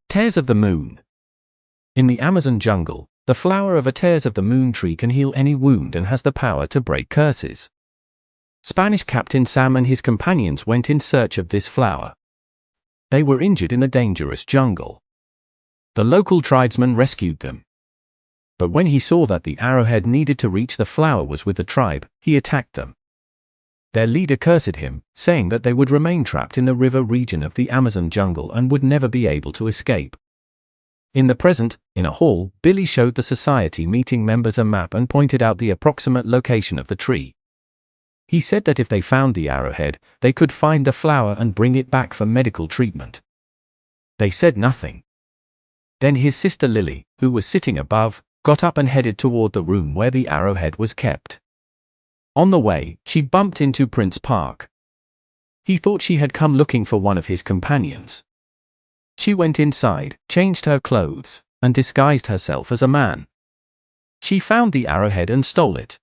Tears of the Moon. In the Amazon jungle, the flower of a tears of the moon tree can heal any wound and has the power to break curses. Spanish Captain Sam and his companions went in search of this flower. They were injured in the dangerous jungle. The local tribesman rescued them. But when he saw that the arrowhead needed to reach the flower was with the tribe, he attacked them. Their leader cursed him, saying that they would remain trapped in the river region of the Amazon jungle and would never be able to escape. In the present, in a hall, Billy showed the society meeting members a map and pointed out the approximate location of the tree. He said that if they found the arrowhead, they could find the flower and bring it back for medical treatment. They said nothing. Then his sister Lily, who was sitting above, got up and headed toward the room where the arrowhead was kept. On the way, she bumped into Prince Park. He thought she had come looking for one of his companions. She went inside, changed her clothes, and disguised herself as a man. She found the arrowhead and stole it.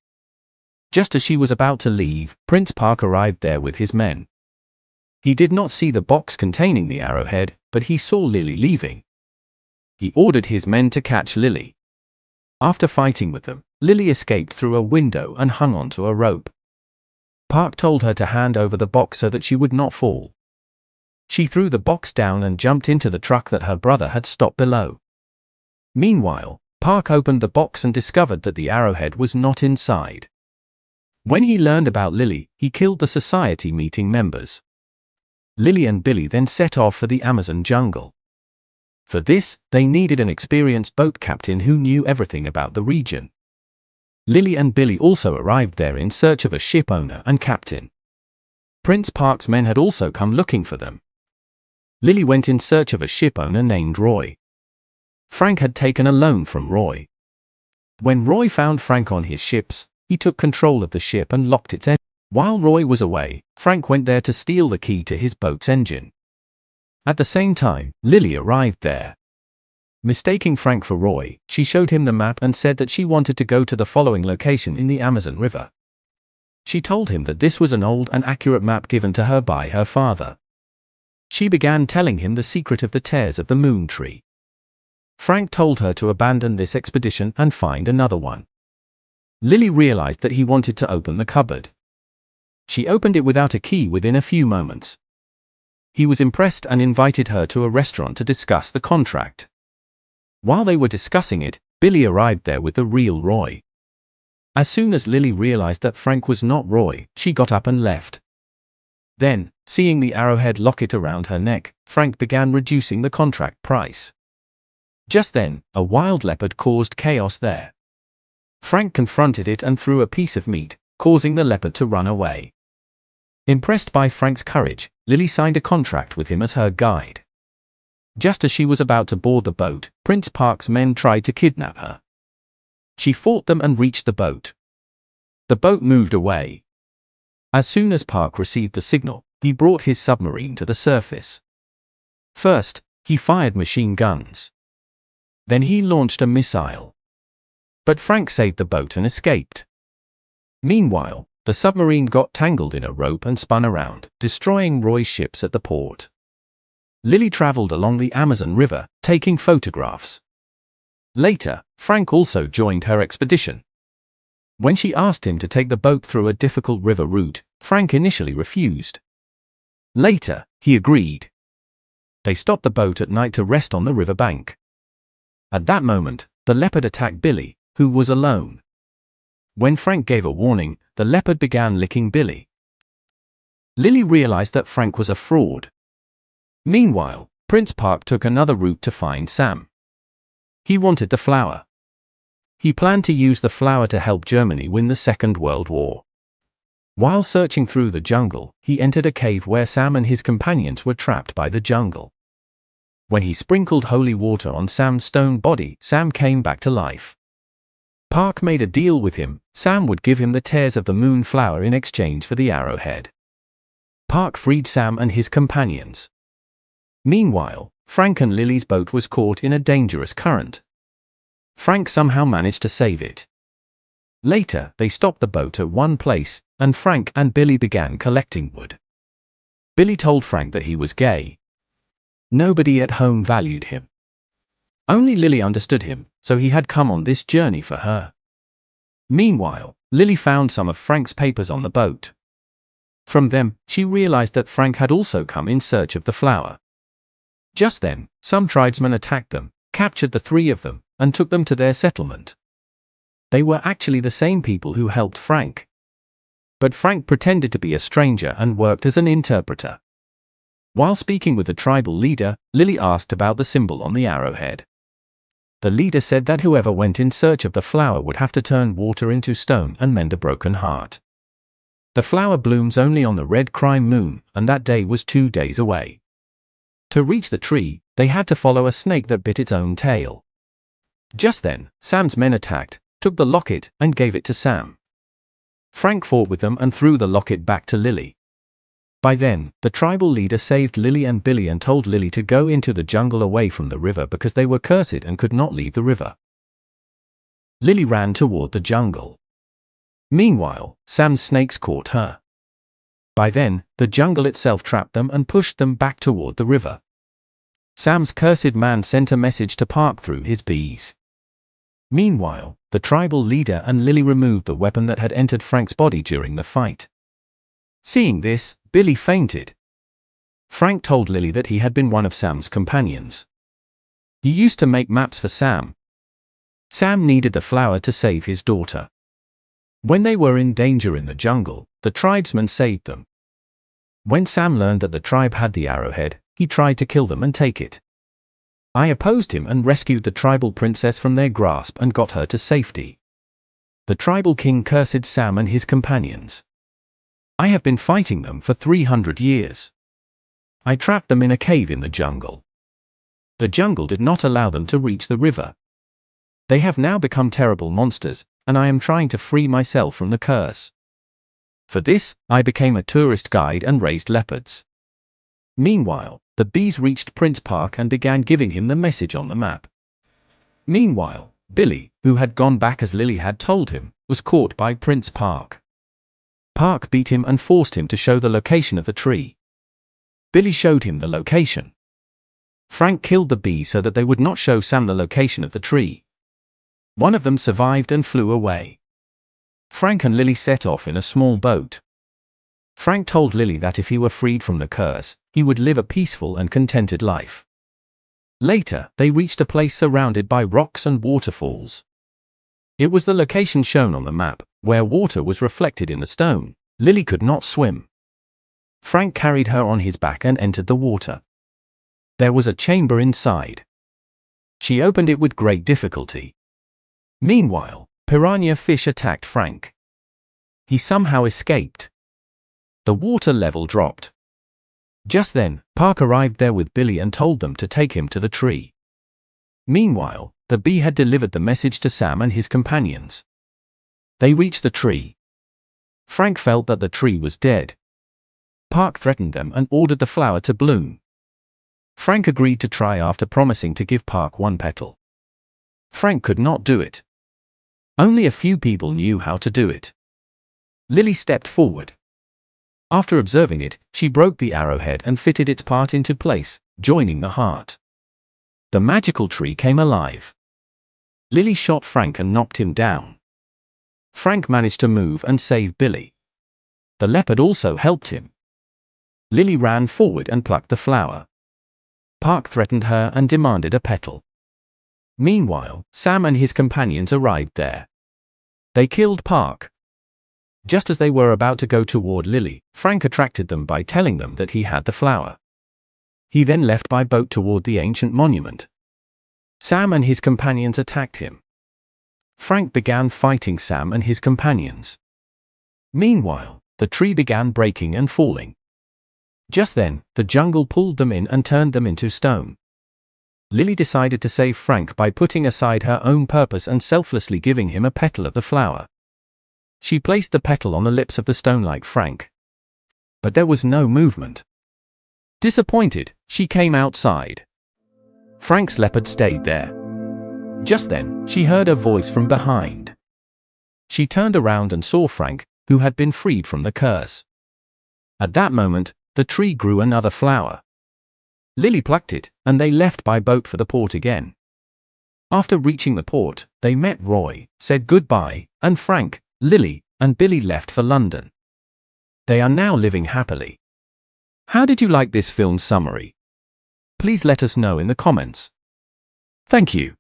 Just as she was about to leave, Prince Park arrived there with his men. He did not see the box containing the arrowhead, but he saw Lily leaving. He ordered his men to catch Lily. After fighting with them, Lily escaped through a window and hung onto a rope. Park told her to hand over the box so that she would not fall. She threw the box down and jumped into the truck that her brother had stopped below. Meanwhile, Park opened the box and discovered that the arrowhead was not inside. When he learned about Lily, he killed the society meeting members. Lily and Billy then set off for the Amazon jungle. For this, they needed an experienced boat captain who knew everything about the region. Lily and Billy also arrived there in search of a ship owner and captain. Prince Park's men had also come looking for them. Lily went in search of a ship owner named Roy. Frank had taken a loan from Roy. When Roy found Frank on his ships, he took control of the ship and locked its engine. While Roy was away, Frank went there to steal the key to his boat's engine. At the same time, Lily arrived there. Mistaking Frank for Roy, she showed him the map and said that she wanted to go to the following location in the Amazon River. She told him that this was an old and accurate map given to her by her father. She began telling him the secret of the tears of the moon tree. Frank told her to abandon this expedition and find another one. Lily realized that he wanted to open the cupboard. She opened it without a key within a few moments. He was impressed and invited her to a restaurant to discuss the contract. While they were discussing it, Billy arrived there with the real Roy. As soon as Lily realized that Frank was not Roy, she got up and left. Then, seeing the arrowhead locket around her neck, Frank began reducing the contract price. Just then, a wild leopard caused chaos there. Frank confronted it and threw a piece of meat, causing the leopard to run away. Impressed by Frank's courage, Lily signed a contract with him as her guide. Just as she was about to board the boat, Prince Park's men tried to kidnap her. She fought them and reached the boat. The boat moved away. As soon as Park received the signal, he brought his submarine to the surface. First, he fired machine guns. Then he launched a missile. But Frank saved the boat and escaped. Meanwhile, the submarine got tangled in a rope and spun around, destroying Roy's ships at the port. Lily traveled along the Amazon River, taking photographs. Later, Frank also joined her expedition. When she asked him to take the boat through a difficult river route, Frank initially refused. Later, he agreed. They stopped the boat at night to rest on the river bank. At that moment, the leopard attacked Billy, who was alone. When Frank gave a warning, the leopard began licking Billy. Lily realized that Frank was a fraud. Meanwhile, Prince Park took another route to find Sam. He wanted the flower. He planned to use the flower to help Germany win the Second World War. While searching through the jungle, he entered a cave where Sam and his companions were trapped by the jungle. When he sprinkled holy water on Sam's stone body, Sam came back to life. Park made a deal with him. Sam would give him the tears of the moon flower in exchange for the arrowhead. Park freed Sam and his companions. Meanwhile, Frank and Lily's boat was caught in a dangerous current. Frank somehow managed to save it. Later, they stopped the boat at one place, and Frank and Billy began collecting wood. Billy told Frank that he was gay. Nobody at home valued him. Only Lily understood him, so he had come on this journey for her. Meanwhile, Lily found some of Frank's papers on the boat. From them, she realized that Frank had also come in search of the flower. Just then, some tribesmen attacked them, captured the three of them, and took them to their settlement. They were actually the same people who helped Frank. But Frank pretended to be a stranger and worked as an interpreter. While speaking with the tribal leader, Lily asked about the symbol on the arrowhead. The leader said that whoever went in search of the flower would have to turn water into stone and mend a broken heart. The flower blooms only on the red crime moon, and that day was 2 days away. To reach the tree, they had to follow a snake that bit its own tail. Just then, Sam's men attacked, took the locket, and gave it to Sam. Frank fought with them and threw the locket back to Lily. By then, the tribal leader saved Lily and Billy and told Lily to go into the jungle away from the river because they were cursed and could not leave the river. Lily ran toward the jungle. Meanwhile, Sam's snakes caught her. By then, the jungle itself trapped them and pushed them back toward the river. Sam's cursed man sent a message to Park through his bees. Meanwhile, the tribal leader and Lily removed the weapon that had entered Frank's body during the fight. Seeing this, Billy fainted. Frank told Lily that he had been one of Sam's companions. He used to make maps for Sam. Sam needed the flower to save his daughter. When they were in danger in the jungle, the tribesmen saved them. When Sam learned that the tribe had the arrowhead, he tried to kill them and take it. I opposed him and rescued the tribal princess from their grasp and got her to safety. The tribal king cursed Sam and his companions. I have been fighting them for 300 years. I trapped them in a cave in the jungle. The jungle did not allow them to reach the river. They have now become terrible monsters, and I am trying to free myself from the curse. For this, I became a tourist guide and raised leopards. Meanwhile, the bees reached Prince Park and began giving him the message on the map. Meanwhile, Billy, who had gone back as Lily had told him, was caught by Prince Park. Park beat him and forced him to show the location of the tree. Billy showed him the location. Frank killed the bee so that they would not show Sam the location of the tree. One of them survived and flew away. Frank and Lily set off in a small boat. Frank told Lily that if he were freed from the curse, he would live a peaceful and contented life. Later, they reached a place surrounded by rocks and waterfalls. It was the location shown on the map, where water was reflected in the stone. Lily could not swim. Frank carried her on his back and entered the water. There was a chamber inside. She opened it with great difficulty. Meanwhile, piranha fish attacked Frank. He somehow escaped. The water level dropped. Just then, Park arrived there with Billy and told them to take him to the tree. Meanwhile, the bee had delivered the message to Sam and his companions. They reached the tree. Frank felt that the tree was dead. Park threatened them and ordered the flower to bloom. Frank agreed to try after promising to give Park one petal. Frank could not do it. Only a few people knew how to do it. Lily stepped forward. After observing it, she broke the arrowhead and fitted its part into place, joining the heart. The magical tree came alive. Lily shot Frank and knocked him down. Frank managed to move and save Billy. The leopard also helped him. Lily ran forward and plucked the flower. Park threatened her and demanded a petal. Meanwhile, Sam and his companions arrived there. They killed Park. Just as they were about to go toward Lily, Frank attracted them by telling them that he had the flower. He then left by boat toward the ancient monument. Sam and his companions attacked him. Frank began fighting Sam and his companions. Meanwhile, the tree began breaking and falling. Just then, the jungle pulled them in and turned them into stone. Lily decided to save Frank by putting aside her own purpose and selflessly giving him a petal of the flower. She placed the petal on the lips of the stone like Frank. But there was no movement. Disappointed, she came outside. Frank's leopard stayed there. Just then, she heard a voice from behind. She turned around and saw Frank, who had been freed from the curse. At that moment, the tree grew another flower. Lily plucked it, and they left by boat for the port again. After reaching the port, they met Roy, said goodbye, and Frank, Lily, and Billy left for London. They are now living happily. How did you like this film summary? Please let us know in the comments. Thank you.